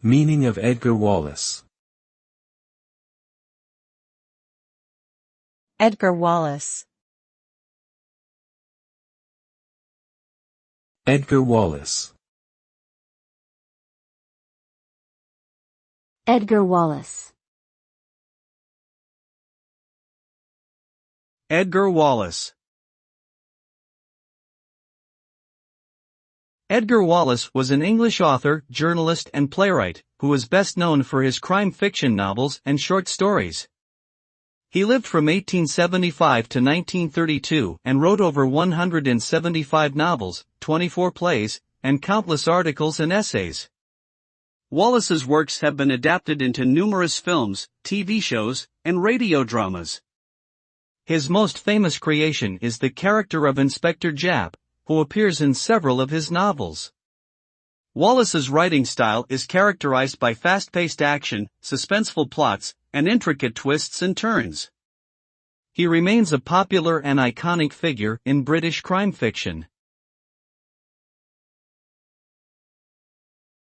Meaning of Edgar Wallace. Edgar Wallace. Edgar Wallace. Edgar Wallace. Edgar Wallace. Edgar Wallace was an English author, journalist and playwright, who was best known for his crime fiction novels and short stories. He lived from 1875 to 1932 and wrote over 175 novels, 24 plays, and countless articles and essays. Wallace's works have been adapted into numerous films, TV shows, and radio dramas. His most famous creation is the character of Inspector Japp, who appears in several of his novels. Wallace's writing style is characterized by fast-paced action, suspenseful plots, and intricate twists and turns. He remains a popular and iconic figure in British crime fiction.